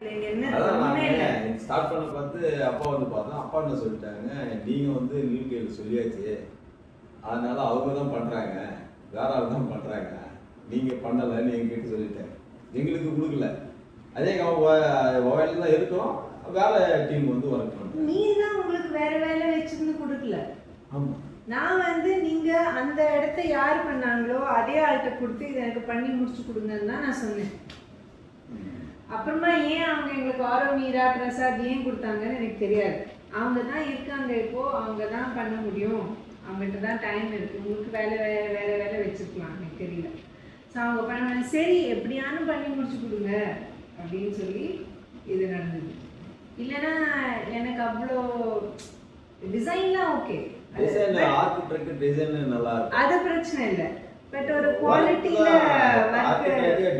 அதான் நான் ஸ்டார்ட் பண்ண பார்த்து அப்பா வந்து பார்த்தா அப்பா என்ன சொல்லிட்டாங்க, நீங்கள் வந்து யூகேல சொல்லியாச்சு, அதனால அவங்க தான் பண்ணுறாங்க, வேற ஆள் தான் பண்ணுறாங்க, நீங்கள் பண்ணலைன்னு எங்ககிட்ட சொல்லிட்டேன், எங்களுக்கு கொடுக்கல. அதே மொபைல் தான் இருக்கோம், வேற டீம் வந்து ஒர்க் பண்ணுறோம். நீ தான் உங்களுக்கு வேற வேலை வச்சிருந்து கொடுக்கல. ஆமாம், நான் வந்து நீங்க அந்த இடத்த யார் பண்ணாங்களோ அதே ஆள்கிட்ட கொடுத்து இதை எனக்கு பண்ணி முடிச்சு கொடுங்கன்னு தான் நான் சொன்னேன். அப்புறமா ஏன் அவங்க எங்களுக்கு ஆரோ மீரா பிரசாத் ஏன் கொடுத்தாங்கன்னு எனக்கு தெரியாது. அவங்க தான் இருக்காங்க, இப்போ அவங்க தான் பண்ண முடியும், அவங்ககிட்ட தான் டைம் இருக்கு, உங்களுக்கு வேற வேலை வச்சிருக்கலாம், எனக்கு தெரியல. ஸோ அவங்க பண்ண சரி எப்படியானு பண்ணி முடிச்சு கொடுங்க அப்படின்னு சொல்லி இது நடந்தது. இல்லைன்னா எனக்கு அவ்வளோ டிசைன்லாம் ஓகே, அது பிரச்சனை இல்லை. பட் ஒரு குவாலிட்டியில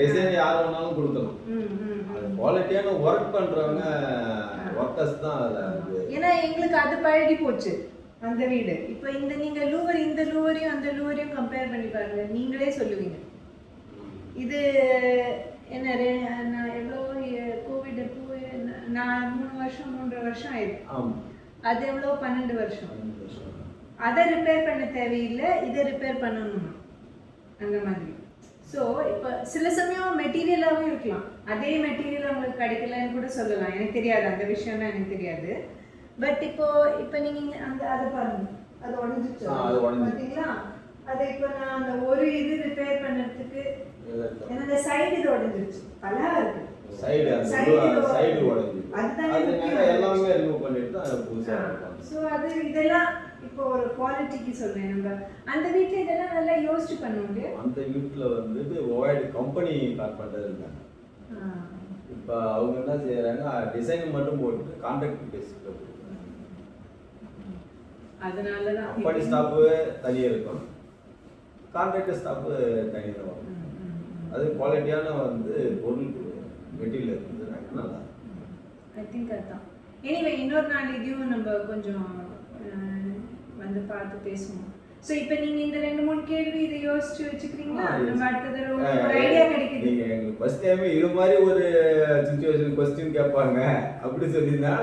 டிசைன் யார் வேணாலும் கொடுக்கலாம், குவாலிட்டியான ஒர்க் பண்றவங்க ஒர்க்கர்ஸ் தான் அதுல. ஏன்னா எங்களுக்கு அது பழகி போச்சு அந்த வீடு. இப்போ இந்த நீங்க லூவர் இந்த லூவரையும் அந்த லூவரையும் கம்பேர் பண்ணி பாருங்க, நீங்களே சொல்லுவீங்க இது என்ன. நான் எவ்வளோ கோவிட் எப்போ நான் 3 வருஷம் ஆயிடுச்சு, அது எவ்வளோ 12 வருஷம். அதை ரிப்பேர் பண்ண தேவையில்லை, இதை ரிப்பேர் பண்ணணும் அந்த மாதிரி. ஸோ இப்போ சில சமயம் மெட்டீரியலாகவும் இருக்கலாம், அதே மெட்டீரியல் அவங்களுக்கு கிடைக்கலன்னு கூட சொல்லலாம், எனக்கு தெரியாது, அந்த விஷயம்லாம் எனக்கு தெரியாது. பட் இப்போ நீங்கள் அந்த அதை பாருங்க, அது உடஞ்சிச்சு பார்த்தீங்களா. அதை இப்போ நான் அந்த ஒரு இது ரிப்பேர் பண்ணுறதுக்கு எனக்கு சைடு இது உடஞ்சிருச்சு, நல்லா இருக்கு அது இதெல்லாம் இப்போ ஒரு குவாலிட்டிக்கு சொல்றேன். நம்ம அந்த வீட்ல இதெல்லாம் நல்லா யோசிச்சு பண்ணுவாங்க. அந்த வீட்ல வந்து ஓய்டு கம்பெனி கார்பெண்டர் இருக்காங்க. இப்போ அவங்க என்ன செய்யறாங்க, டிசைன் மட்டும் போட்டு கான்ட்ராக்ட் பேசிஸ்ல கொடுக்குறாங்க. அதனால தான் கம்பெனி ஸ்டாஃப் தனியா இருக்கும், கான்ட்ராக்டர் ஸ்டாஃப் தனியா இருக்கும். அது குவாலிட்டியான வந்து பொருள் மெட்டீரியல் இருந்ததுனால நல்லா ஐ திங்க் அதான். எனிவே இன்னொரு நாள் இதையும் நம்ம கொஞ்சம் வந்து பார்த்து பேசுவோம். ஸோ இப்போ நீங்கள் இந்த 2-3 கேள்வி இதை யோசிச்சு வச்சுக்கிறீங்களா? நம்ம அடுத்த தடவை ஒரு ஐடியா கிடைக்குது. நீங்கள் எங்களுக்கு ஃபர்ஸ்ட் டைம் இது மாதிரி ஒரு சிச்சுவேஷன் கொஸ்டின் கேட்பாங்க அப்படி சொல்லியிருந்தா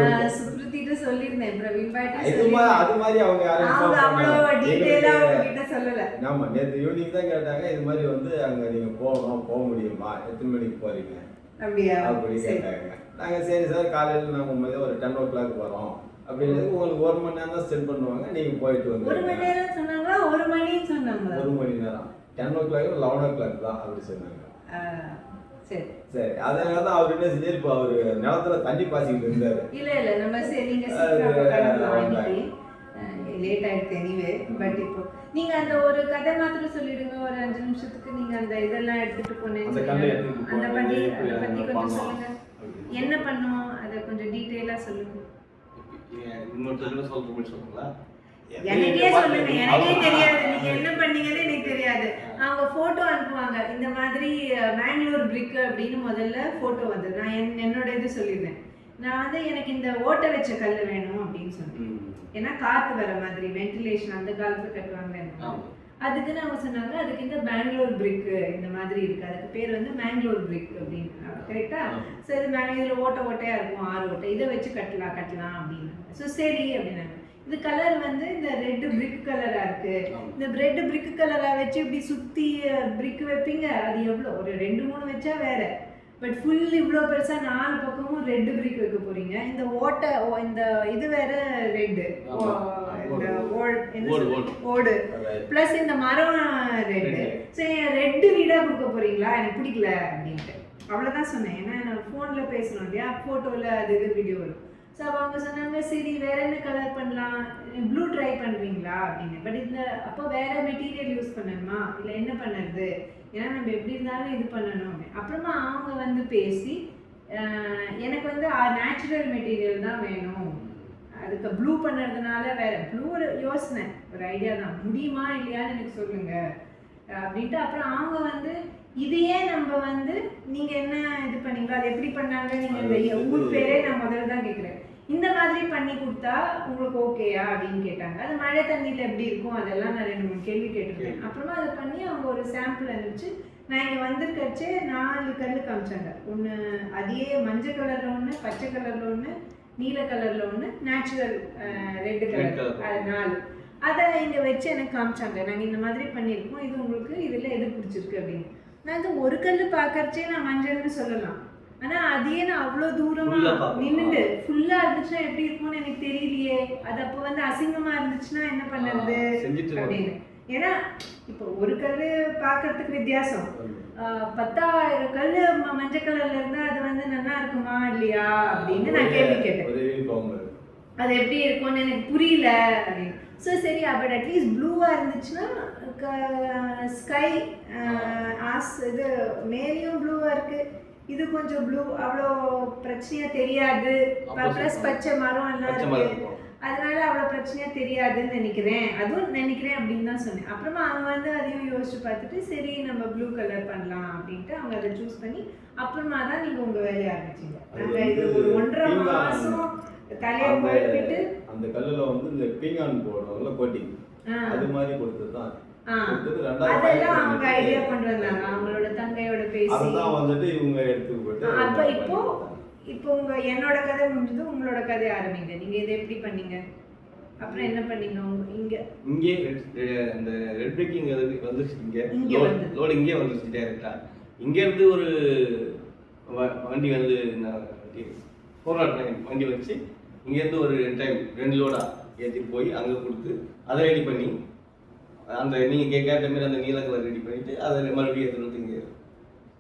நான் சுப்ரீத்திட்ட சொல்லியிருந்தேன், பிரவீன் பாட்டி அது மாதிரி அவங்க யாரும் அவ்வளோ டீட்டெயிலாக அவங்ககிட்ட சொல்லலை. ஆமாம், நேற்று ஈவினிங் தான் கேட்டாங்க, இது மாதிரி வந்து அங்கே நீங்கள் போக முடியுமா, எத்தனை மணிக்கு போகிறீங்க அப்படியா அப்படி கேட்டாங்க. நாங்கள் சரி சார் காலையில் நாங்கள் ஒரு 10 o'clock வரோம் அப்படின்னு. உங்களுக்கு 1 மணி நேரம் தான் ஸ்பெண்ட் பண்ணுவாங்க, நீங்கள் போயிட்டு வந்து 1 மணி நேரம் சொன்னாங்களா 1 மணின்னு சொன்னாங்களா? 1 மணி நேரம் 10 o'clock 11 o'clock தான் அப்படி சொன்னாங்க. சரி சரி, அதனால தான் அவர் என்ன செஞ்சார், இப்போ அவர் நிலத்துல தண்ணி பாய்ச்சிக்கிட்டு இருந்தார். இல்லை நம்ம சரி நீங்கள் லேட் ஆகிடுது எனிவே. பட் இப்போ நீங்கள் அந்த ஒரு கதை மாத்திரம் சொல்லிடுங்க, ஒரு 5 நிமிஷத்துக்கு. நீங்கள் அந்த இதெல்லாம் எடுத்துகிட்டு போனேன், அதை பற்றி கொஞ்சம் சொல்லுங்கள், என்ன பண்ணோம் அதை கொஞ்சம் டீட்டெயிலாக சொல்லுங்கள். எனக்கே சொல்லுங்க, எனக்கே தெரியாது நீங்க என்ன பண்ணீங்கன்னு எனக்கு தெரியாது. அவங்க போட்டோ அனுப்புவாங்க, இந்த மாதிரி மேங்களூர் பிரிக் அப்படின்னு முதல்ல போட்டோ வந்து நான் என்னோட இது சொல்லியிருந்தேன். நான் வந்து எனக்கு இந்த ஓட்ட வச்ச கல் வேணும் அப்படின்னு சொன்னேன், ஏன்னா காத்து வர மாதிரி வென்டிலேஷன் அந்த காலத்துல கட்டுவாங்க. அதுக்கு அவங்க சொன்னாங்க, அதுக்கு இந்த பெங்களூர் பிரிக் இந்த மாதிரி இருக்கு, அதுக்கு பேர் வந்து மேங்களூர் பிரிக் அப்படின்னு. கரெக்டா? ஸோ இது இதுல ஓட்டையா இருக்கும், 6 ஓட்டை, இதை வச்சு கட்டலாம் அப்படின்னு. ஸோ சரி அப்படின்னாங்க. இது கலர் வந்து இந்த ரெட் பிரிக் கலரா இருக்கு, இந்த ரெட் பிரிக் கலரா வச்சு இப்படி சுத்தி பிரிக் வைப்பீங்க, அது எவ்வளோ ஒரு 2-3 வச்சா வேற. பட் ஃபுல் இவ்வளோ பெருசா 4 பக்கமும் ரெட் பிரிக் வைக்க போறீங்க. இந்த ஓட்டை இந்த இது வேற ரெட்டு, இந்த ஓடு பிளஸ் இந்த மரம் ரெட்டு. ஸோ ரெட்டு வீடா கொடுக்க போறீங்களா, எனக்கு பிடிக்கல அப்படின்ட்டு அவ்வளோதான் சொன்னேன். ஏன்னா நான் ஃபோனில் பேசணும் இல்லையா, ஃபோட்டோவில் அது இது வீடியோ வரும். ஸோ அவங்க சொன்னாங்க சரி வேற என்ன கலர் பண்ணலாம், ப்ளூ ட்ரை பண்ணுறீங்களா அப்படின்னு. பட் இந்த அப்போ வேற மெட்டீரியல் யூஸ் பண்ணணுமா, இல்லை என்ன பண்ணுறது, ஏன்னா நம்ம எப்படி இருந்தாலும் இது பண்ணணும் அப்படின்னு. அப்புறமா அவங்க வந்து பேசி எனக்கு வந்து நேச்சுரல் மெட்டீரியல் தான் வேணும், அதுக்கு ப்ளூ பண்ணுறதுனால வேற ப்ளூ ஒரு யோசனை, ஒரு ஐடியா தான், முடியுமா இல்லையான்னு எனக்கு சொல்லுங்க அப்படின்ட்டு. அப்புறம் அவங்க வந்து இதையே நம்ம வந்து நீங்க என்ன இது பண்ணீங்களோ அது எப்படி பண்ணாங்க, நீங்க இந்த ஊர் பேரே நான் முதல்ல தான் கேட்குறேன், இந்த மாதிரி பண்ணி கொடுத்தா உங்களுக்கு ஓகேயா அப்படின்னு கேட்டாங்க. அது மழை தண்ணியில் எப்படி இருக்கும் அதெல்லாம் நான் 2-3 கேள்வி கேட்டிருக்கேன். அப்புறமா அதை பண்ணி அவங்க ஒரு சாம்பிள் அனுப்பிச்சு நான் இங்கே வந்திருக்கச்சே 4 கல் காமிச்சாங்க. ஒன்று அதே மஞ்சள் கலரில் ஒன்று, பச்சை கலரில் ஒன்று, நீல கலரில் ஒன்று, நேச்சுரல் ரெட் கலர், அது 4. அதை இங்கே வச்சு எனக்கு காமிச்சாங்க. நாங்கள் இந்த மாதிரி பண்ணியிருக்கோம், இது உங்களுக்கு இதில் எது பிடிச்சிருக்கு அப்படின்னு. நான் இது ஒரு கல் பார்க்கறச்சே நான் மஞ்சள்னு சொல்லலாம். ஆனால் அதையே நான் அவ்வளோ தூரமாக நின்றுட்டு ஃபுல்லாக இருந்துச்சுன்னா எப்படி இருக்கும்னு எனக்கு தெரியலையே. அது அப்போ வந்து அசிங்கமாக இருந்துச்சுன்னா என்ன பண்ணுறது அப்படின்னு. ஏன்னா இப்போ ஒரு கல் பார்க்கறதுக்கு வித்தியாசம், 10,000 கல் மஞ்சள் கலர்ல இருந்தா அது வந்து நல்லா இருக்குமா இல்லையா அப்படின்னு நான் கேள்வி கேட்டேன். அது எப்படி இருக்கும்னு எனக்கு புரியல அப்படின்னு. ஸோ சரி, பட் அட்லீஸ்ட் ப்ளூவாக இருந்துச்சுன்னா ஸ்கை இது மேலேயும் ப்ளூவாக இருக்கு, இது கொஞ்சம் ப்ளூ அவ்வளோ பிரச்சனையாக தெரியாது. ப்ளஸ் பச்சை மரம் எல்லாம் இருக்கு, அதனால அவ்வளோ பிரச்சனையாக தெரியாதுன்னு நினைக்கிறேன். அதுவும் நினைக்கிறேன் அப்படின்னு தான் சொன்னேன். அப்புறமா அவங்க வந்து அதையும் யோசிச்சு பார்த்துட்டு சரி நம்ம ப்ளூ கலர் பண்ணலாம் அப்படின்ட்டு அவங்க அதை சூஸ் பண்ணி அப்புறமா தான் நீங்கள் உங்கள் வேலையை ஆரம்பிச்சிங்க. நாங்கள் இது ஒரு 1.5 மாதம் தலையை போயிட்டு அந்த கல்லில் வந்து இந்த பீங்கான் போடுறவங்கள கோட்டிங் அது மாதிரி கொடுத்தது தான். அதெல்லாம் அவங்க ஐடியா கொண்டு வந்தாங்க, அவங்களோட தங்கையோட பேசி அதுதான் வந்துட்டு இவங்க எடுத்து போட்டு. அப்போ இப்போ என்னோட கதை முடிஞ்சது, உங்களோட கதை ஆரம்பிங்க. நீங்க இதை எப்படி பண்ணீங்க, அப்புறம் என்ன பண்ணீங்க? இங்கே இந்த ரெட் பிரேக்கிங் வந்துருச்சு, இங்கே லோடு இங்கே வந்துருச்சு டேரெக்டா. இங்கேருந்து ஒரு வண்டி வந்து 409 வண்டி வச்சு இங்கேருந்து ஒரு டைம் 2 லோடா ஏற்றிட்டு போய் அங்கே கொடுத்து அதை ரெடி பண்ணி அந்த நீங்கள் கேட்ட மாதிரி அந்த நீல கலர் ரெடி பண்ணிவிட்டு அதை மறுபடியும் எடுத்துகிட்டு வந்து இங்கே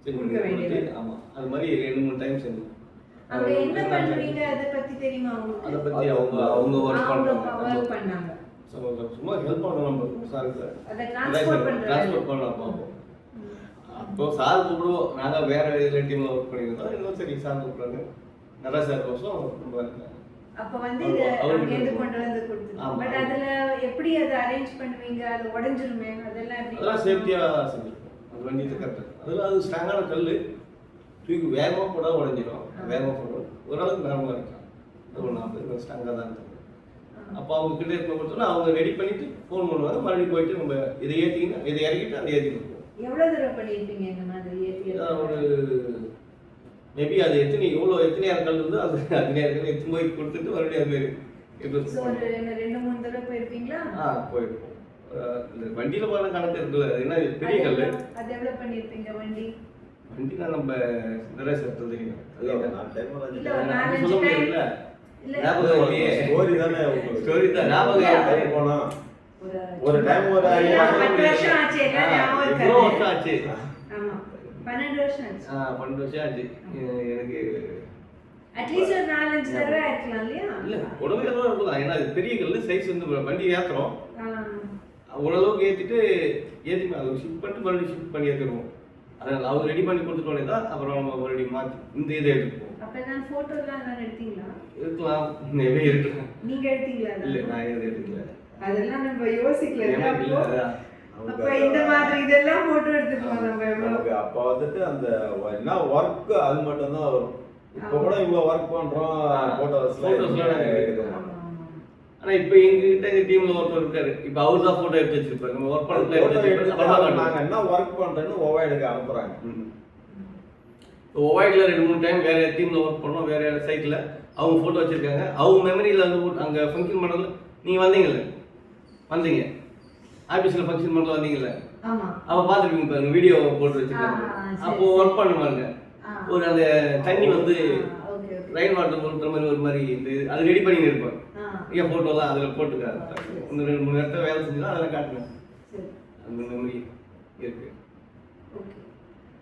செக் பண்ணி. ஆமாம், அது மாதிரி 2-3 டைம் செஞ்சோம். அவங்க என்ன பண்ணுவீங்க அதை பத்தி தெரியுமா உங்களுக்கு? அதை பத்தி அவங்க வர்க் பண்ணாங்க. சும்மா ஹெல்ப் பண்ணோம் நம்ம சாருக்கு. அதை ட்ரான்ஸ்போர்ட் பண்ணலாம் பார்ப்போம். அப்போ சார் கூப்பிடுவோம், நாங்கள் வேற டீமில் ஒர்க் பண்ணியிருந்தோம். இன்னும் சரி சார் கூப்பிடுறாங்க, நல்லா சார் கோசம் ரொம்ப அப்போ வந்து அங்கேருந்து கொண்டு வந்து கொடுத்துருவோம். பட் அதில் எப்படி அதை அரேஞ்ச் பண்ணுவீங்க? அது உடஞ்சிருமே, அதெல்லாம் எப்படி? அதெல்லாம் சேஃப்டியாக செஞ்சுருக்கோம். அது வண்டி கரெக்டாக அதில் அது ஸ்ட்ராங்கான கல், தூக்கி வேகமாக போட உடஞ்சிடும். வேகமாக போடுவோம், ஓரளவுக்கு நார்மலாக இருக்கலாம். அது ஒரு 40 ஸ்ட்ராங்காக தான் இருக்கும். அப்போ அவங்க கிட்ட இருக்க கொடுத்தோன்னா அவங்க ரெடி பண்ணிட்டு ஃபோன் பண்ணுவாங்க. மறுபடியும் போயிட்டு நம்ம இதை ஏற்றிக்கினா இதை இறக்கிட்டு அதை ஏற்றிட்டு எவ்வளோ தூரம் பண்ணியிருப்பீங்க இந்த மாதிரி ஏற்றி? ஒரு மேபி அது எத்தனையாயிரம் கல் இருந்தோ அது 10,000 எடுத்து போய் கொடுத்துட்டு மறுபடியும் அது ஒரு 2-3 தடவை போயிருப்பீங்களா? போயிருப்போம். இந்த வண்டியில் போன கணக்கு இருக்குல்ல, அது என்ன பெரிய கல். அது எவ்வளோ பண்ணியிருப்பீங்க வண்டி? வண்டினா நம்ம நிறைய சேர்த்து தெரியும். அது சொல்ல முடியல. ஸ்டோரி தான் ஞாபகம் போனா ஒரு டைம் ஒரு 10 வருஷம் ஆச்சு. எவ்வளோ வருஷம் ஆச்சு? ஆமா, 12 வருஷம் ஆச்சு. 12 வருஷம் ஆச்சு. எனக்கு அட்லீஸ்ட் ஒரு 4-5 தடவை ஆயிருக்கலாம் இல்லையா? இல்லை, உடம்பே தான் இருக்கலாம். ஏன்னா அது பெரிய கல் சைஸ் வந்து வண்டி ஏற்றுறோம், ஓரளவுக்கு ஏற்றிட்டு அதை ஷிஃப்ட் பண்ணிட்டு மறுபடியும் ஷிஃப்ட் பண்ணி ஏற்றுருவோம். அதனால் அவங்க ரெடி பண்ணி கொடுத்துட்டோன்னே தான் அப்புறம் நம்ம மறுபடியும் மாற்றி இந்த இதை எடுத்துப்போம். அப்போ நான் ஃபோட்டோலாம் நான் எடுத்தீங்களா? இருக்கலாம், நிறைய இருக்கலாம். நீங்கள் எடுத்தீங்களா? இல்லை, நான் எதுவும் எடுக்கல. அதெல்லாம் நம்ம யோசிக்கல. அப்ப இந்த மாதிரி இதெல்லாம் போட்டோ எடுத்துக்கலாம் நம்ம. நமக்கு அப்போ வந்துட்டு அந்த என்ன ஒர்க் அது மட்டும் தான் வரும். இப்போ கூட இவ்வளோ ஒர்க் பண்ணுறோம் ஃபோட்டோஸ்லாம் எடுக்கிறோம். ஆனால் இப்போ எங்ககிட்ட எங்கள் டீமில் ஒருத்தர் இருக்காரு. இப்போ அவர் தான் ஃபோட்டோ எடுத்து வச்சிருப்பாரு. நம்ம ஒர்க் பண்ணல எடுத்து நாங்கள் என்ன ஒர்க் பண்ணுறேன்னு ஒவாய்டுக்கு அனுப்புகிறாங்க. இப்போ ஒவாய்டில் 2-3 டைம் வேறு டீமில் ஒர்க் பண்ணோம், வேறு சைட்டில் அவங்க ஃபோட்டோ வச்சுருக்காங்க. அவங்க மெமரியில் வந்து அங்கே ஃபங்க்ஷன் பண்ணதில் நீங்கள் வந்தீங்க ஆஃபீஸில் ஃபங்க்ஷன் பண்ணல வந்தீங்கல்ல, அப்போ பார்த்துருப்பீங்க பாருங்க, வீடியோ போட்டு வச்சுருக்காங்க. அப்போது ஒர்க் பண்ணுவாங்க. ஒரு அந்த தண்ணி வந்து ரெயின் வாட்டர் போடுற மாதிரி ஒரு மாதிரி இந்த அது ரெடி பண்ணி இருப்பாங்க. ஏன் ஃபோட்டோலாம் அதில் போட்டுக்காரு. இன்னும் 2-3 இடத்துல வேலை செஞ்சுன்னா அதெல்லாம் காட்டுவேன். அந்த மெமரி இருக்கு.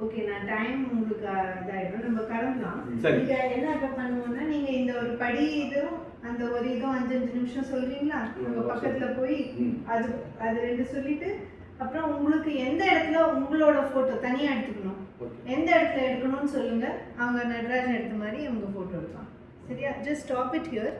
ஓகே, நான் டைம் உங்களுக்கு இதாயிடும், நம்ம கிளம்பலாம். நீங்க என்ன இப்போ பண்ணுவோம்னா, நீங்க இந்த ஒரு படி இதுவும் அந்த ஒரு இதுவும் 5-5 நிமிஷம் சொல்றீங்களா? நம்ம பக்கத்துல போய் அது 2 சொல்லிட்டு அப்புறம் உங்களுக்கு எந்த இடத்துல உங்களோட போட்டோ தனியா எடுத்துக்கணும், எந்த இடத்துல எடுக்கணும்னு சொல்லுங்க. அவங்க நடராஜன் எடுத்த மாதிரி அவங்க போட்டோ எடுக்கலாம். சரியா? Just stop it here.